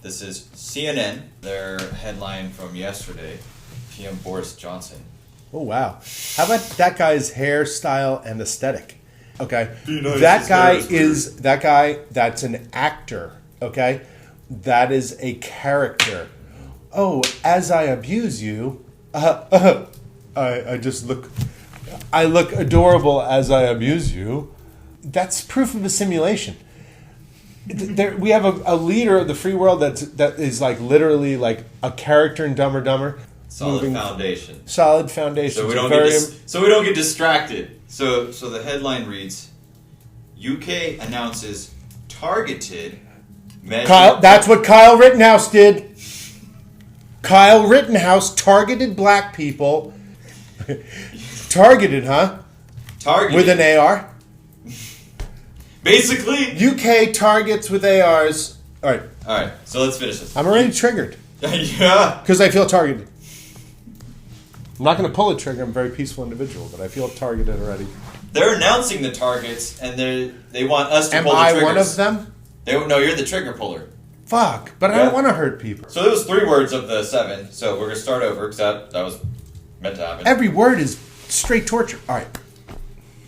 This is CNN. Their headline from yesterday. PM Boris Johnson. Oh, wow. How about that guy's hairstyle and aesthetic? Okay. Nice, That guy, that's an actor. Okay. That is a character. Oh, as I abuse you, I look adorable as I abuse you. That's proof of a simulation. We have a leader of the free world that is like literally like a character in Dumb and Dumber. Solid foundation. Solid foundation. So we don't get distracted. So the headline reads: UK announces targeted measure. Kyle, that's what Kyle Rittenhouse did. Kyle Rittenhouse targeted black people. Targeted, huh? Targeted with an AR. Basically, UK targets with ARs. All right. So let's finish this. I'm already triggered. Yeah. Because I feel targeted. I'm not going to pull a trigger. I'm a very peaceful individual, but I feel targeted already. They're announcing the targets, and they want us to pull the triggers. triggers. Am I one of them? No, you're the trigger puller. Fuck, but I don't want to hurt people. So there was 3 words of the 7, so we're going to start over, because that was meant to happen. Every word is straight torture. All right.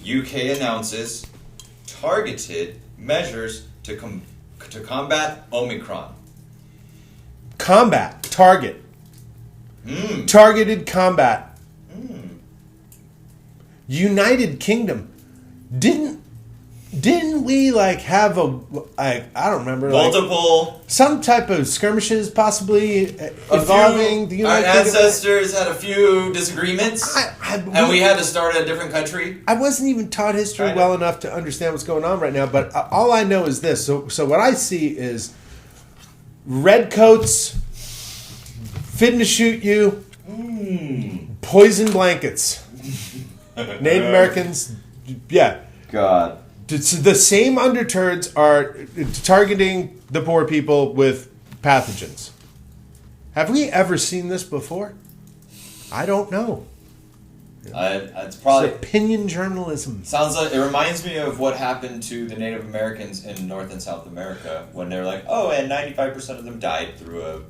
UK announces targeted measures to combat Omicron. Combat. Target. Targeted combat. United Kingdom. Didn't we like have I don't remember, multiple some type of skirmishes possibly involving the United Kingdom? Our ancestors had a few disagreements, and we had to start a different country. I wasn't even taught history well enough to understand what's going on right now, but all I know is this. So what I see is redcoats fitting to shoot you, poison blankets, Native Americans, yeah. God. The same underturds are targeting the poor people with pathogens. Have we ever seen this before? I don't know. It's probably opinion journalism. Sounds like it reminds me of what happened to the Native Americans in North and South America when they're like, and 95% of them died through a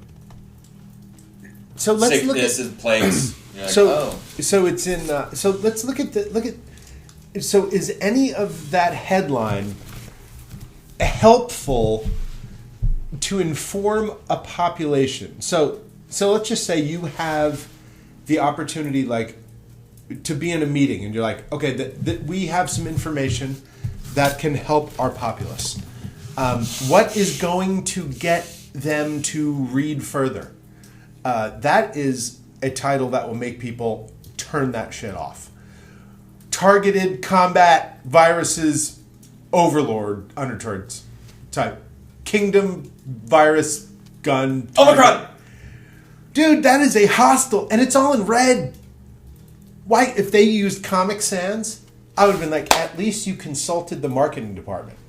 sickness and plagues. So it's in. So let's look at. So is any of that headline helpful to inform a population? So let's just say you have the opportunity, like, to be in a meeting, and you're like, okay, that we have some information that can help our populace. What is going to get them to read further? That is a title that will make people turn that shit off. Targeted combat viruses, overlord underturds type. Kingdom virus gun. Omicron! Dude, that is a hostile, and it's all in red. Why, if they used Comic Sans, I would have been like, at least you consulted the marketing department.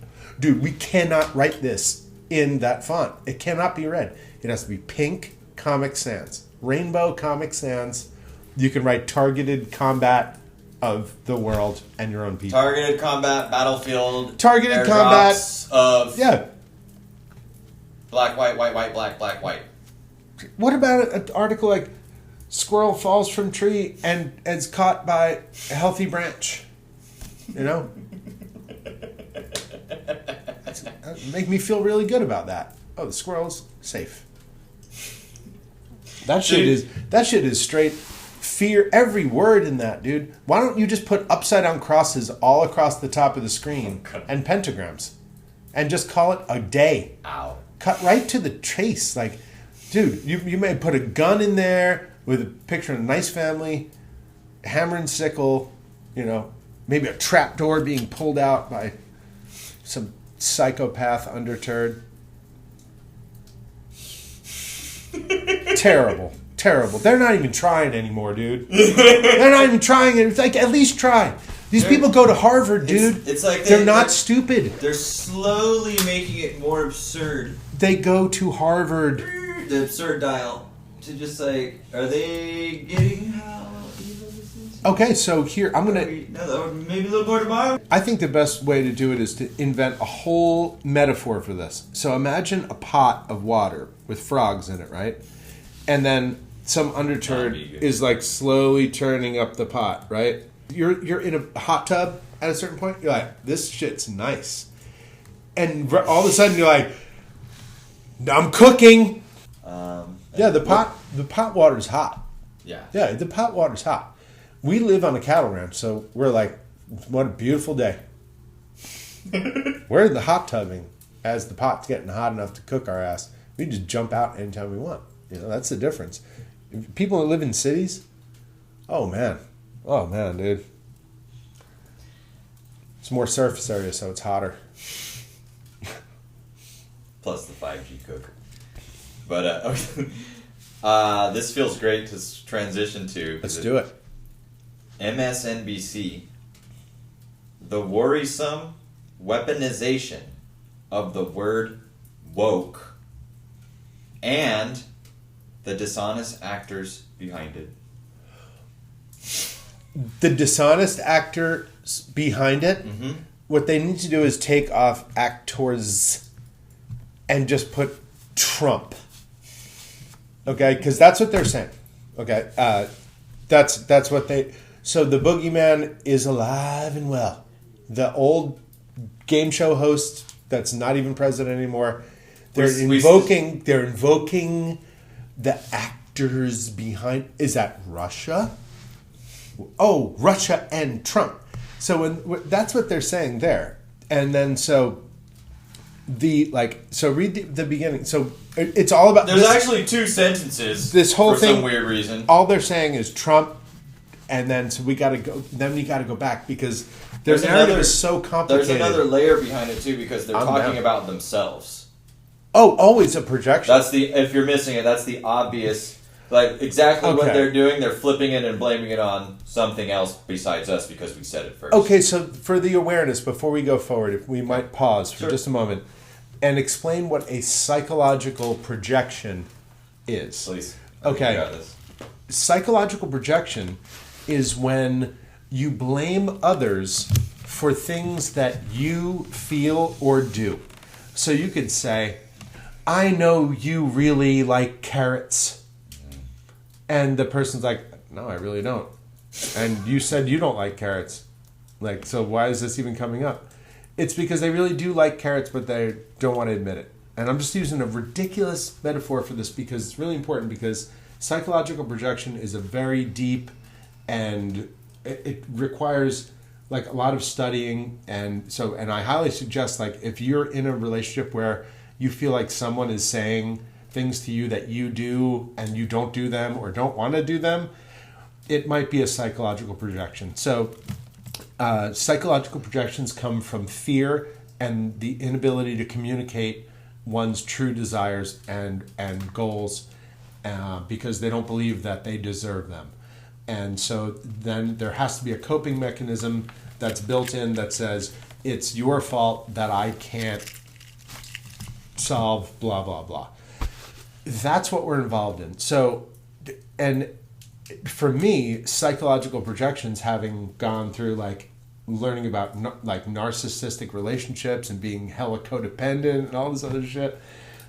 Dude, we cannot write this in that font. It cannot be red. It has to be pink Comic Sans. Rainbow Comic Sans. You can write targeted combat of the world and your own people. Targeted combat, battlefield. Targeted combat of black, white, black, white. What about an article like squirrel falls from tree and is caught by a healthy branch? You know? Make me feel really good about that. Oh, the squirrel's safe. That shit is straight fear. Every word in that, dude. Why don't you just put upside down crosses all across the top of the screen and pentagrams and just call it a day? Ow. Cut right to the chase. Like, dude, you may put a gun in there with a picture of a nice family, hammer and sickle, maybe a trap door being pulled out by some psychopath underturd. Terrible. They're not even trying anymore, dude. They're not even trying it. It's like, at least try. These people go to Harvard, dude. It's like they're not stupid. They're slowly making it more absurd. They go to Harvard. The absurd dial. To just like, are they getting how evil this is? Okay, so here I'm gonna. Maybe a little more tomorrow. I think the best way to do it is to invent a whole metaphor for this. So imagine a pot of water with frogs in it, right? And then some underturd is like slowly turning up the pot, right? You're in a hot tub at a certain point. You're like, this shit's nice, and all of a sudden you're like, I'm cooking. Yeah, the pot water's hot. Yeah, the pot water's hot. We live on a cattle ranch, so we're like, what a beautiful day. We're the hot tubbing as the pot's getting hot enough to cook our ass. We just jump out anytime we want. You know, that's the difference. People that live in cities, oh man, dude. It's more surface area, so it's hotter. Plus the 5G cooker. But this feels great to transition to. Let's do it. MSNBC, the worrisome weaponization of the word woke and the dishonest actors behind it. The dishonest actors behind it, what they need to do is take off actors and just put Trump. Okay? Because that's what they're saying. Okay? That's what they... So the boogeyman is alive and well. The old game show host that's not even president anymore. They're invoking the actors behind. Is that Russia? Oh, Russia and Trump. So that's what they're saying there. And then read the beginning. So it's all about. There's actually two sentences. This whole thing, for some weird reason. All they're saying is Trump. And then we got to go. Then we got to go back because their narrative is so complicated. There's another layer behind it too because they're talking about themselves. Oh, always a projection. If you're missing it, that's the obvious. Like exactly what they're doing. They're flipping it and blaming it on something else besides us because we said it first. Okay, so for the awareness, before we go forward, if we might pause for just a moment and explain what a psychological projection is. Please. Okay. You got this. Psychological projection is when you blame others for things that you feel or do. So you could say, I know you really like carrots. And the person's like, no, I really don't. And you said you don't like carrots. Like, so why is this even coming up? It's because they really do like carrots, but they don't want to admit it. And I'm just using a ridiculous metaphor for this because it's really important because psychological projection is a very deep and it requires like a lot of studying and I highly suggest like if you're in a relationship where you feel like someone is saying things to you that you do and you don't do them or don't want to do them, it might be a psychological projection. So psychological projections come from fear and the inability to communicate one's true desires and goals because they don't believe that they deserve them. And so then there has to be a coping mechanism that's built in that says, it's your fault that I can't solve blah, blah, blah. That's what we're involved in. So, and for me, psychological projections, having gone through like learning about like narcissistic relationships and being hella codependent and all this other shit,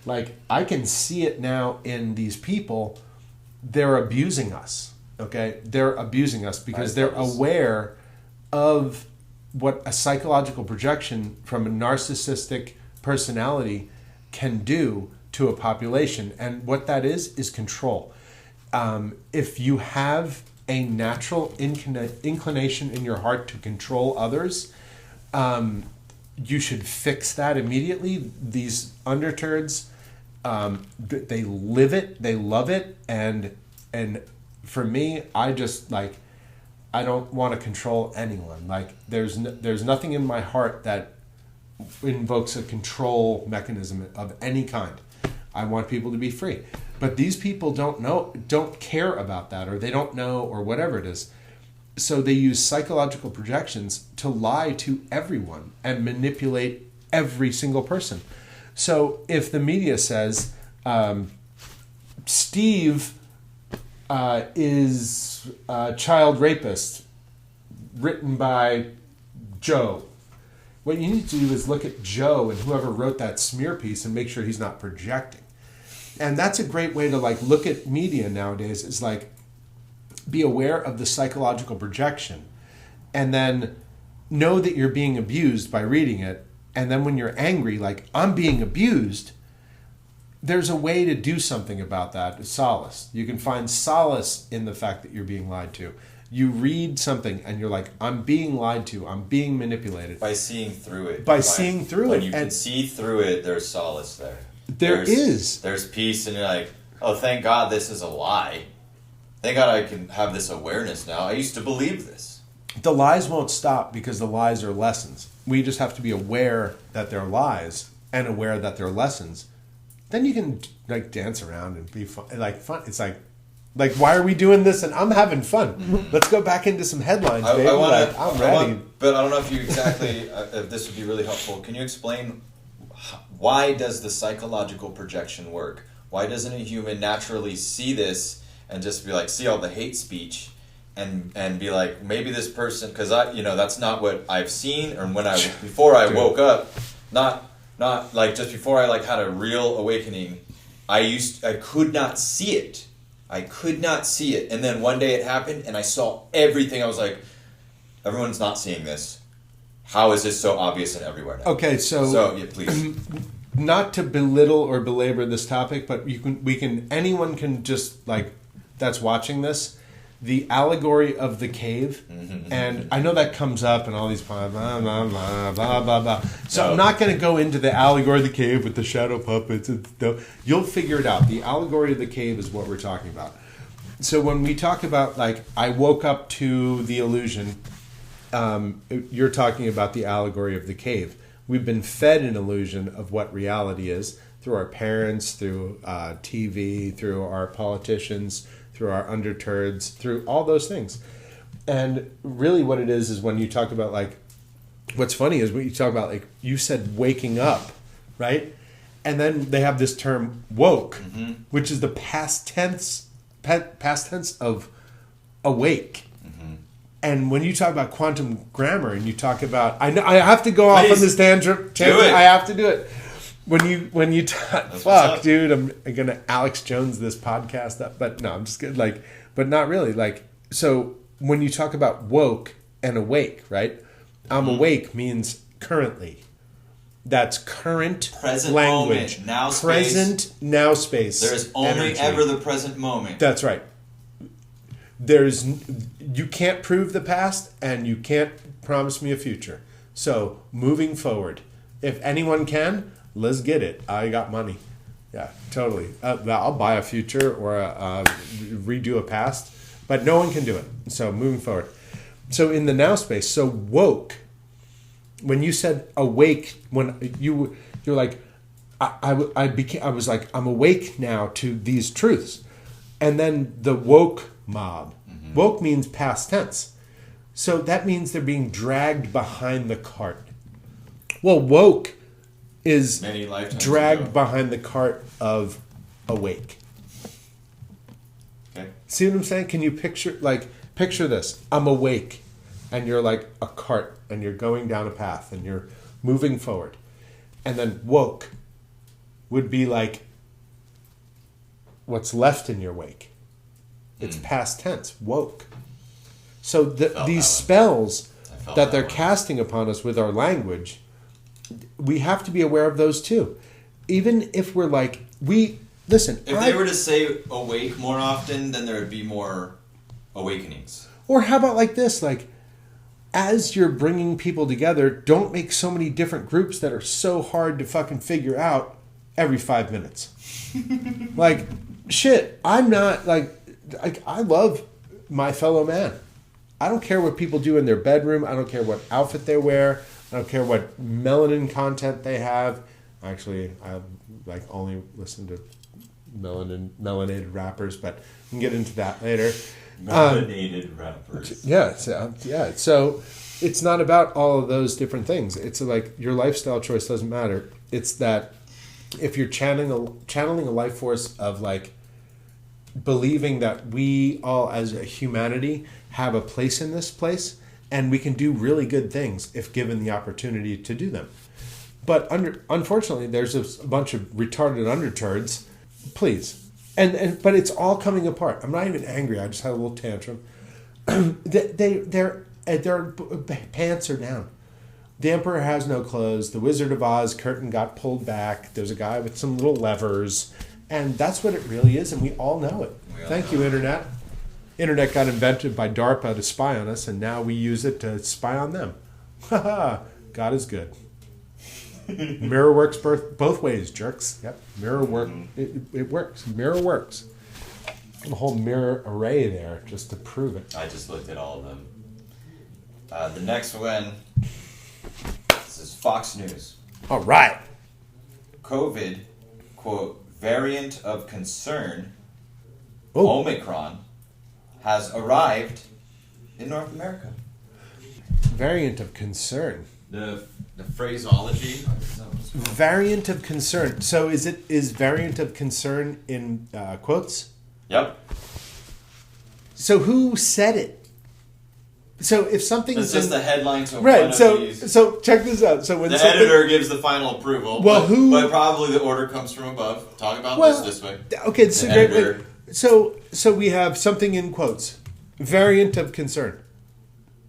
like I can see it now in these people. They're abusing us. Okay, they're abusing us because they're aware of what a psychological projection from a narcissistic personality can do to a population. And what that is control. If you have a natural inclination in your heart to control others, you should fix that immediately. These underturds, they live it, they love it, and for me, I just like, I don't want to control anyone. Like there's nothing in my heart that invokes a control mechanism of any kind. I want people to be free. But these people don't care about that, or they don't know, or whatever it is. So they use psychological projections to lie to everyone and manipulate every single person. So if the media says, Steve is a child rapist, written by Joe. What you need to do is look at Joe and whoever wrote that smear piece and make sure he's not projecting. And that's a great way to like look at media nowadays, is like be aware of the psychological projection and then know that you're being abused by reading it. And then when you're angry, like, I'm being abused, there's a way to do something about that. Solace. You can find solace in the fact that you're being lied to. You read something and you're like, I'm being lied to. I'm being manipulated. By seeing through it. Seeing through when it. you can see through it, there's solace there. There's peace, and you're like, oh, thank God this is a lie. Thank God I can have this awareness now. I used to believe this. The lies won't stop because the lies are lessons. We just have to be aware that they're lies and aware that they're lessons. Then you can like dance around and be fun. It's like why are we doing this? And I'm having fun. Let's go back into some headlines, baby. I'm ready. But I don't know if you exactly, if this would be really helpful. Can you explain why does the psychological projection work? Why doesn't a human naturally see this and just be like, see all the hate speech and be like, maybe this person, because that's not what I've seen, or before I woke up, not like just before I like had a real awakening, I could not see it. I could not see it. And then one day it happened and I saw everything. I was like, everyone's not seeing this. How is this so obvious and everywhere now? Okay, so yeah, please. Not to belittle or belabor this topic, but anyone can just like that's watching this, the allegory of the cave, and I know that comes up and all these blah blah blah blah blah blah blah. So I'm not going to go into the allegory of the cave with the shadow puppets. You'll figure it out. The allegory of the cave is what we're talking about. So when we talk about like I woke up to the illusion, you're talking about the allegory of the cave. We've been fed an illusion of what reality is through our parents, through TV, through our politicians, through our underturds, through all those things. And really what it is when you talk about like, what's funny is when you talk about like, you said waking up, right? And then they have this term woke, which is the past tense of awake. And when you talk about quantum grammar and you talk about, I have to go off on this tangent. I have to do it. When you fuck, dude, I'm gonna Alex Jones this podcast up, but no, I'm just kidding. Like, but not really. Like, so when you talk about woke and awake, right? I'm awake means currently. That's current present language. Moment, now present space. Now space. There is only ever the present moment. That's right. You can't prove the past and you can't promise me a future. So moving forward, if anyone can, let's get it. I got money. Yeah, totally. I'll buy a future or redo a past, but no one can do it. So moving forward. So in the now space, so woke. When you said awake, when you're like, I was like, I'm awake now to these truths, and then the woke mob. Woke means past tense. So that means they're being dragged behind the cart. Well, woke is dragged behind the cart of awake. Okay. See what I'm saying? Can you picture this? I'm awake and you're like a cart and you're going down a path and you're moving forward. And then woke would be like what's left in your wake. It's past tense, woke. So these spells that they're casting upon us with our language, we have to be aware of those too. Even if we're like, listen. If they were to say awake more often, then there would be more awakenings. Or how about like this? Like, as you're bringing people together, don't make so many different groups that are so hard to fucking figure out every 5 minutes. Like, shit, I'm not like I love my fellow man. I don't care what people do in their bedroom. I don't care what outfit they wear. I don't care what melanin content they have. Actually, I like only listen to melanated rappers, but we can get into that later. Melanated rappers. Yeah. So it's not about all of those different things. It's like your lifestyle choice doesn't matter. It's that if you're channeling a life force of like believing that we all as a humanity have a place in this place and we can do really good things if given the opportunity to do them. But unfortunately, there's a bunch of retarded underturds. Please, but it's all coming apart. I'm not even angry. I just had a little tantrum. Their pants are down. The Emperor has no clothes. The Wizard of Oz curtain got pulled back. There's a guy with some little levers, and that's what it really is, and we all know it. Thank you, Internet. Internet got invented by DARPA to spy on us, and now we use it to spy on them. Ha God is good. Mirror works both ways, jerks. Yep, mirror work. It works. Mirror works. The whole mirror array there just to prove it. I just looked at all of them. The next one, this is Fox News. All right. COVID, quote, variant of concern, Oh. Omicron, has arrived in North America. Variant of concern. The phraseology. Variant of concern. So is variant of concern in quotes? Yep. So who said it? So if something It's just the headline. So right. So check this out. So when the editor gives the final approval. Well, but probably the order comes from above. Talk about this way. Okay. So we have something in quotes. Variant of concern.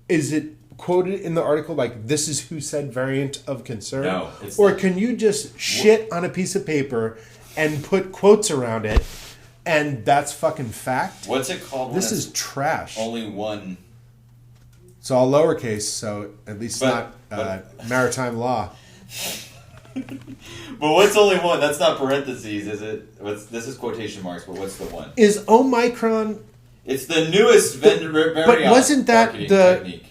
Is it quoted in the article like this is who said variant of concern? No. Or can you just shit on a piece of paper and put quotes around it, and that's fucking fact? What's it called? This is trash. Only one. It's all lowercase, so at least not maritime law. But what's only one? That's not parentheses, is it? This is quotation marks, but what's the one? Is Omicron? It's the newest variant. But wasn't that technique.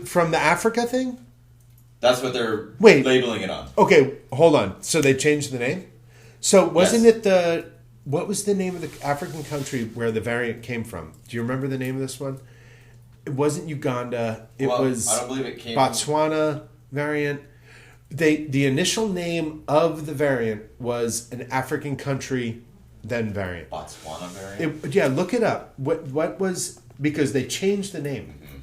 From the Africa thing? That's what they're labeling it on. Okay, hold on. So they changed the name? So wasn't it what was the name of the African country where the variant came from? Do you remember the name of this one? It wasn't Uganda. It was I don't believe it came Botswana variant. The initial name of the variant was an African country, then variant. Botswana variant? Yeah, look it up. What was, because they changed the name. Mm-hmm.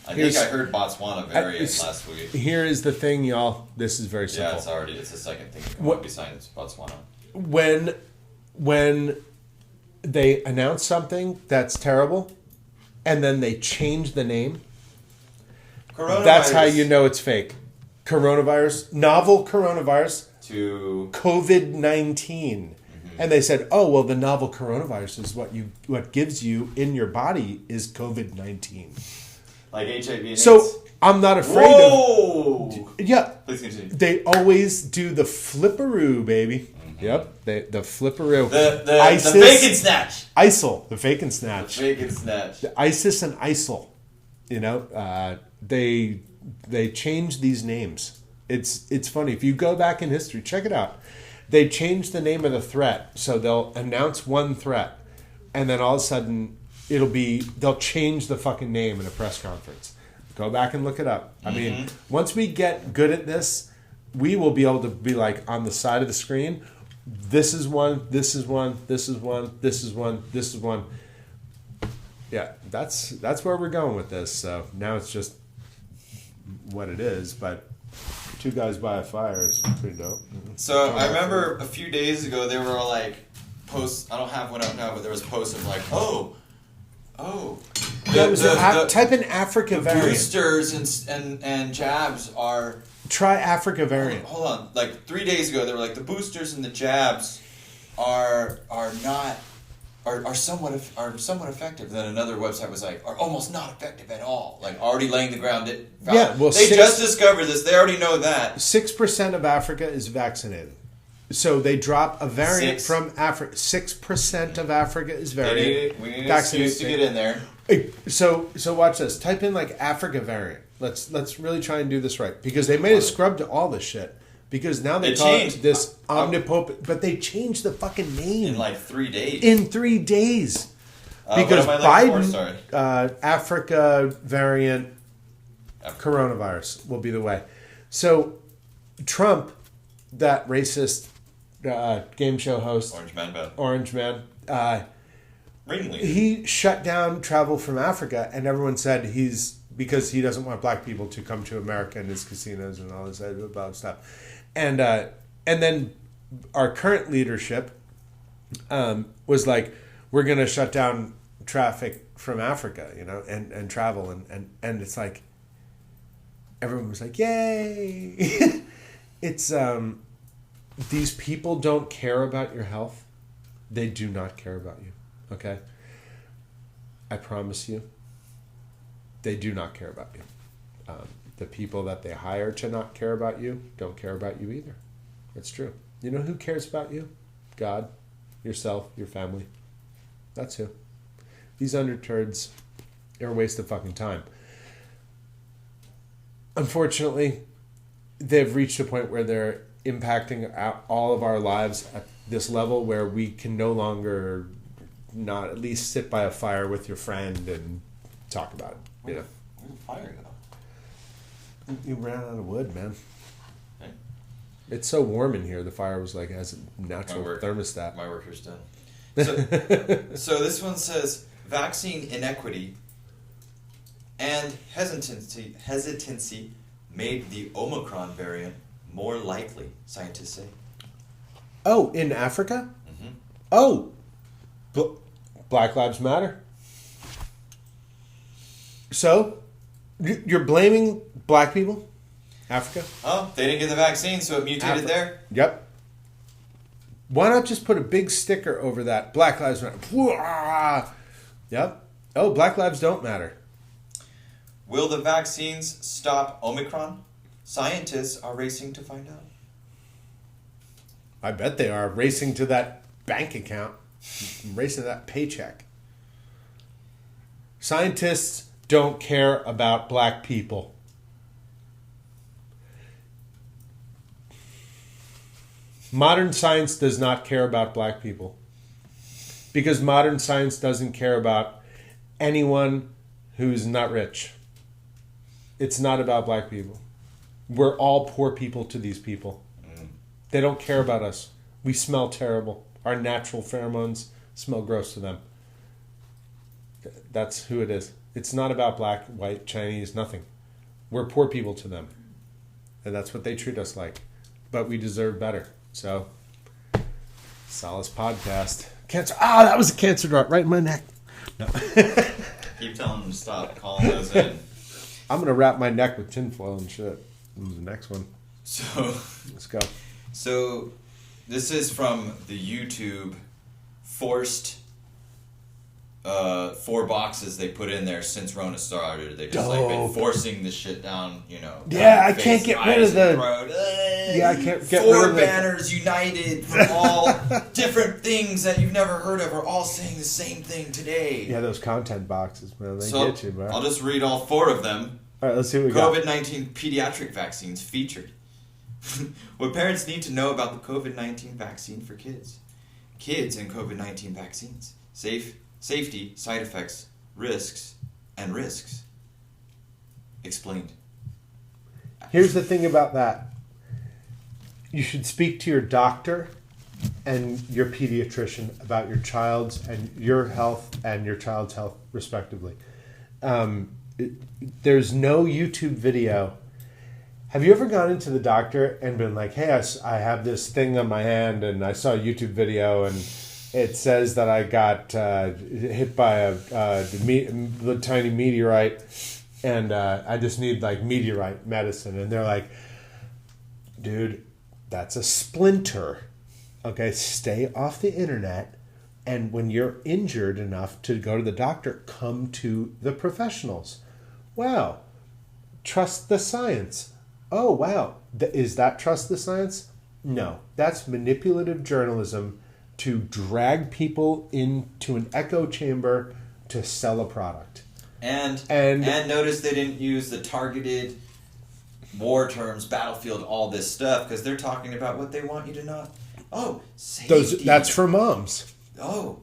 I think I heard Botswana variant last week. Here is the thing, y'all. This is very simple. Yeah, it's the second thing. Besides Botswana. When they announce something that's terrible, and then they change the name, that's how you know it's fake. Novel coronavirus to COVID-19. And they said, oh, well, the novel coronavirus is what gives you in your body is COVID-19. Like HIV and so AIDS. I'm not afraid of... Yeah. Please continue. They always do the flipperoo, baby. Mm-hmm. Yep. The flipperoo. The ISIS, the fake and snatch. ISIL. The fake and snatch. The fake and snatch. The ISIS and ISIL. You know, they change these names. It's funny. If you go back in history, check it out. They change the name of the threat. So they'll announce one threat, and then all of a sudden they'll change the fucking name in a press conference. Go back and look it up. I mean, once we get good at this, we will be able to be like on the side of the screen. This is one. This is one. This is one. This is one. This is one. Yeah, that's where we're going with this. So now it's just what it is, but two guys by a fire is pretty dope. So I remember a few days ago there were like posts. I don't have one up now, but there was posts of like, type in Africa variant. Boosters and jabs are. Try Africa variant. Hold on. Like 3 days ago, they were like the boosters and the jabs are somewhat effective. Then another website was like are almost not effective at all. Like already laying the ground. Yeah, well, they just discovered this. They already know that 6% of Africa is vaccinated. So they drop a variant from Africa. 6% of Africa is variant. We need an excuse to get in there. So watch this. Type in like Africa variant. Let's really try and do this right, because they made a scrub to all this shit. Because now they call it this omnipotent, but they changed the fucking name in like 3 days. In 3 days, because Biden Africa variant coronavirus will be the way. So Trump, that racist game show host, Orange Man, he shut down travel from Africa, and everyone said he's because he doesn't want black people to come to America and his casinos and all this other stuff. And then our current leadership was like, we're going to shut down traffic from Africa, and travel. And it's like, everyone was like, yay. It's, these people don't care about your health. They do not care about you. Okay? I promise you, they do not care about you. The people that they hire to not care about you don't care about you either. It's true. You know who cares about you? God, yourself, your family. That's who. These underturds are a waste of fucking time. Unfortunately, they've reached a point where they're impacting all of our lives at this level where we can no longer not at least sit by a fire with your friend and talk about it. Where'd the fire go? You ran out of wood, man. Okay. It's so warm in here. The fire was like has a natural thermostat. My work is done. So this one says vaccine inequity and hesitancy made the Omicron variant more likely, scientists say. Oh, in Africa? Mm-hmm. Oh, Black Lives Matter. So, you're blaming black people? Africa? Oh, they didn't get the vaccine, so it mutated there? Yep. Why not just put a big sticker over that? Black Lives Matter. Yep. Oh, Black Lives don't matter. Will the vaccines stop Omicron? Scientists are racing to find out. I bet they are. Racing to that bank account. Racing to that paycheck. Scientists don't care about black people. Modern science does not care about black people. Because modern science doesn't care about anyone who's not rich. It's not about black people. We're all poor people to these people. They don't care about us. We smell terrible. Our natural pheromones smell gross to them. That's who it is. It's not about black, white, Chinese, nothing. We're poor people to them. And that's what they treat us like. But we deserve better. So, Solace podcast. Cancer. Ah, that was a cancer dart right in my neck. No. Keep telling them to stop calling those in. I'm going to wrap my neck with tinfoil and shit. The next one. So, let's go. So, this is from the YouTube forced 4 boxes they put in there since Rona started. They've just like been forcing this shit down, Yeah, I can't get rid of the. Yeah, I can't get rid of 4 banners united from all different things that you've never heard of are all saying the same thing today. Yeah, those content boxes, man. They get you, bro. I'll just read all 4 of them. All right, let's see what we got. COVID-19 pediatric vaccines featured. What parents need to know about the COVID-19 vaccine for kids. Kids and COVID-19 vaccines. Safety, side effects, risks. Explained. Here's the thing about that. You should speak to your doctor and your pediatrician about your child's and your health and your child's health, respectively. There's no YouTube video. Have you ever gone into the doctor and been like, hey, I have this thing on my hand and I saw a YouTube video and it says that I got hit by a tiny meteorite and I just need like meteorite medicine. And they're like, dude, that's a splinter. Okay, stay off the internet. And when you're injured enough to go to the doctor, come to the professionals. Wow. Trust the science. Oh, wow. Is that trust the science? No. That's manipulative journalism to drag people into an echo chamber to sell a product. And notice they didn't use the targeted war terms, battlefield, all this stuff, because they're talking about what they want you to know. Oh, safety. That's for moms. Oh.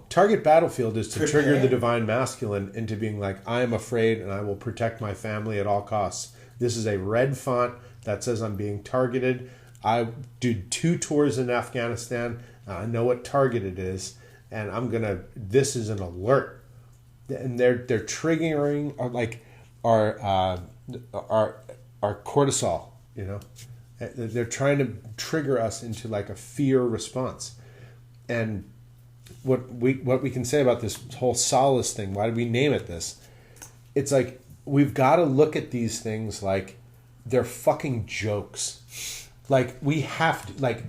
Target battlefield is to trigger the divine masculine into being like, I am afraid and I will protect my family at all costs. This is a red font that says I'm being targeted. I did 2 tours in Afghanistan. I know what target it is. And this is an alert. And they're triggering, or like, our cortisol. You know, they're trying to trigger us into like a fear response. And what we can say about this whole Solace thing, why did we name it this? It's like we've got to look at these things like they're fucking jokes. Like we have to, like,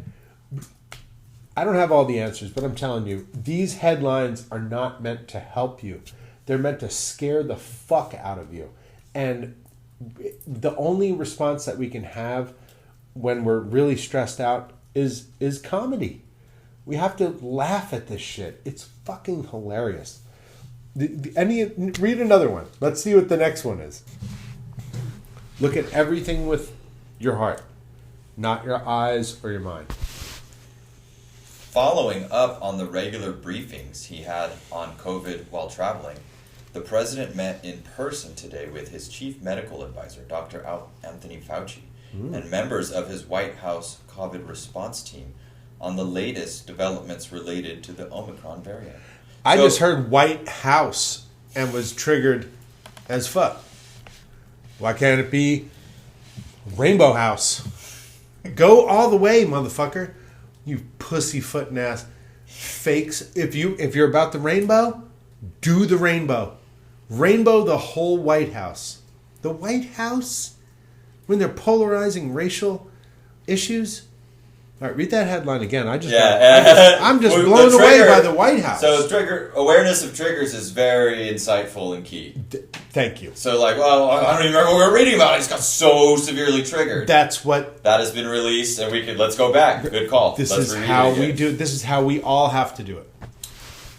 I don't have all the answers, but I'm telling you, these headlines are not meant to help you. They're meant to scare the fuck out of you. And the only response that we can have when we're really stressed out is comedy. We have to laugh at this shit. It's fucking hilarious. Read another one. Let's see what the next one is. Look at everything with your heart, not your eyes or your mind. Following up on the regular briefings he had on COVID while traveling, the president met in person today with his chief medical advisor, Dr. Anthony Fauci, and members of his White House COVID response team on the latest developments related to the Omicron variant. I just heard White House and was triggered as fuck. Why can't it be Rainbow House? Go all the way, motherfucker. You pussyfooting ass fakes. If you're about the rainbow, do the rainbow. Rainbow the whole White House. The White House? When they're polarizing racial issues? All right, read that headline again. I'm just blown away by the White House. So awareness of triggers is very insightful and key. Thank you. So I don't even remember what we were reading about. I just got so severely triggered. That has been released, and let's go back. Good call. This is how we do it. This is how we all have to do it.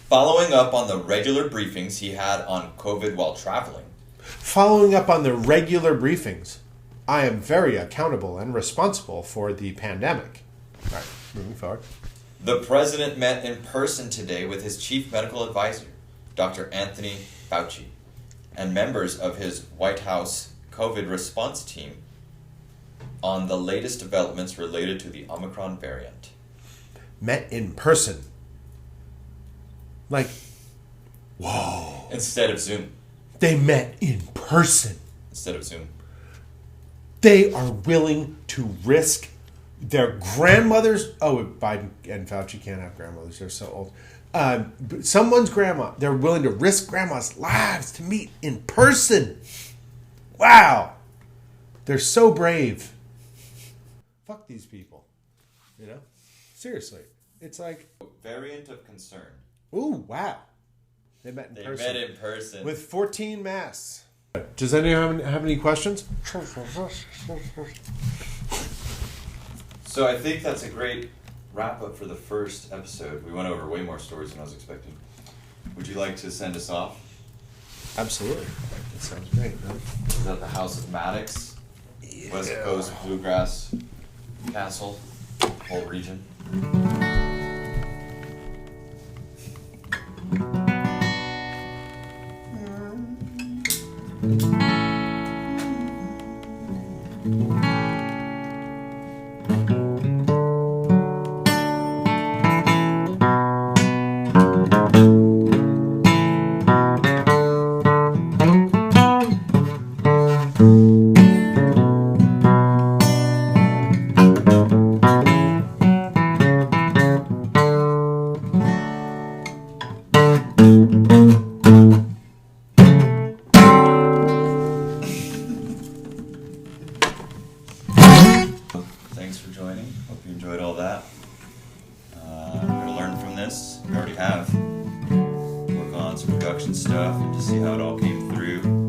Following up on the regular briefings he had on COVID while traveling. Following up on the regular briefings, I am very accountable and responsible for the pandemic. All right, moving forward. The president met in person today with his chief medical advisor, Dr. Anthony Fauci, and members of his White House COVID response team on the latest developments related to the Omicron variant. Met in person. Like, whoa. Instead of Zoom. They met in person. Instead of Zoom. They are willing to risk their grandmothers. Oh, Biden and Fauci can't have grandmothers. They're so old. Someone's grandma. They're willing to risk grandma's lives to meet in person. Wow. They're so brave. Fuck these people. You know? Seriously. It's like... Variant of concern. Ooh, wow. They met in person. They met in person. With 14 masks. Does anyone have any questions? So I think that's a great wrap-up for the first episode. We went over way more stories than I was expecting. Would you like to send us off? Absolutely. That sounds great. Huh? Is that the House of Maddox? Yeah. West Coast Bluegrass Castle? Whole region? Thanks for joining. Hope you enjoyed all that. We're going to learn from this. We already have. Work on some production stuff and to see how it all came through.